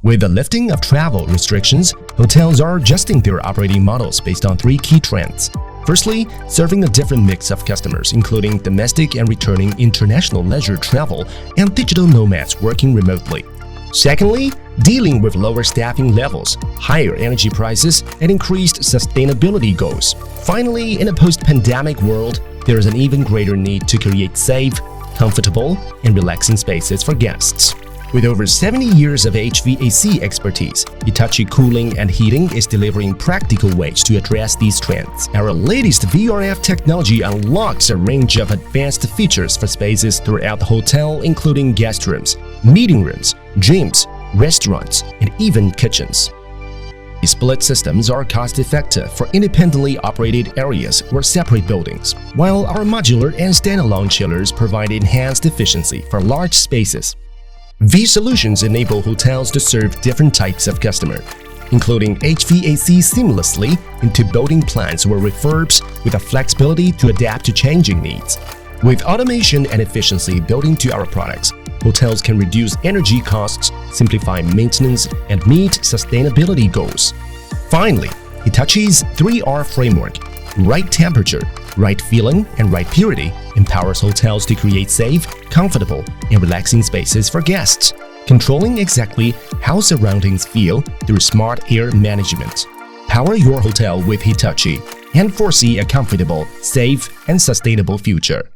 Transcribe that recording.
With the lifting of travel restrictions, hotels are adjusting their operating models based on three key trends. Firstly, serving a different mix of customers, including domestic and returning international leisure travel and digital nomads working remotely. Secondly, dealing with lower staffing levels, higher energy prices, and increased sustainability goals. Finally, in a post-pandemic world, there is an even greater need to create safe, comfortable, and relaxing spaces for guests. With over 70 years of HVAC expertise, Hitachi Cooling and Heating is delivering practical ways to address these trends. Our latest VRF technology unlocks a range of advanced features for spaces throughout the hotel, including guest rooms, meeting rooms, gyms, restaurants, and even kitchens. These split systems are cost-effective for independently operated areas or separate buildings, while our modular and standalone chillers provide enhanced efficiency for large spaces. These solutions enable hotels to serve different types of customers, including HVAC seamlessly into building plans or refurbs with the flexibility to adapt to changing needs. With automation and efficiency built into our products, hotels can reduce energy costs, simplify maintenance, and meet sustainability goals. Finally, Hitachi's 3R framework, right temperature, right feeling, and right purity, empowers hotels to create safe, comfortable, and relaxing spaces for guests, controlling exactly how surroundings feel through smart air management. Power your hotel with Hitachi and foresee a comfortable, safe, and sustainable future.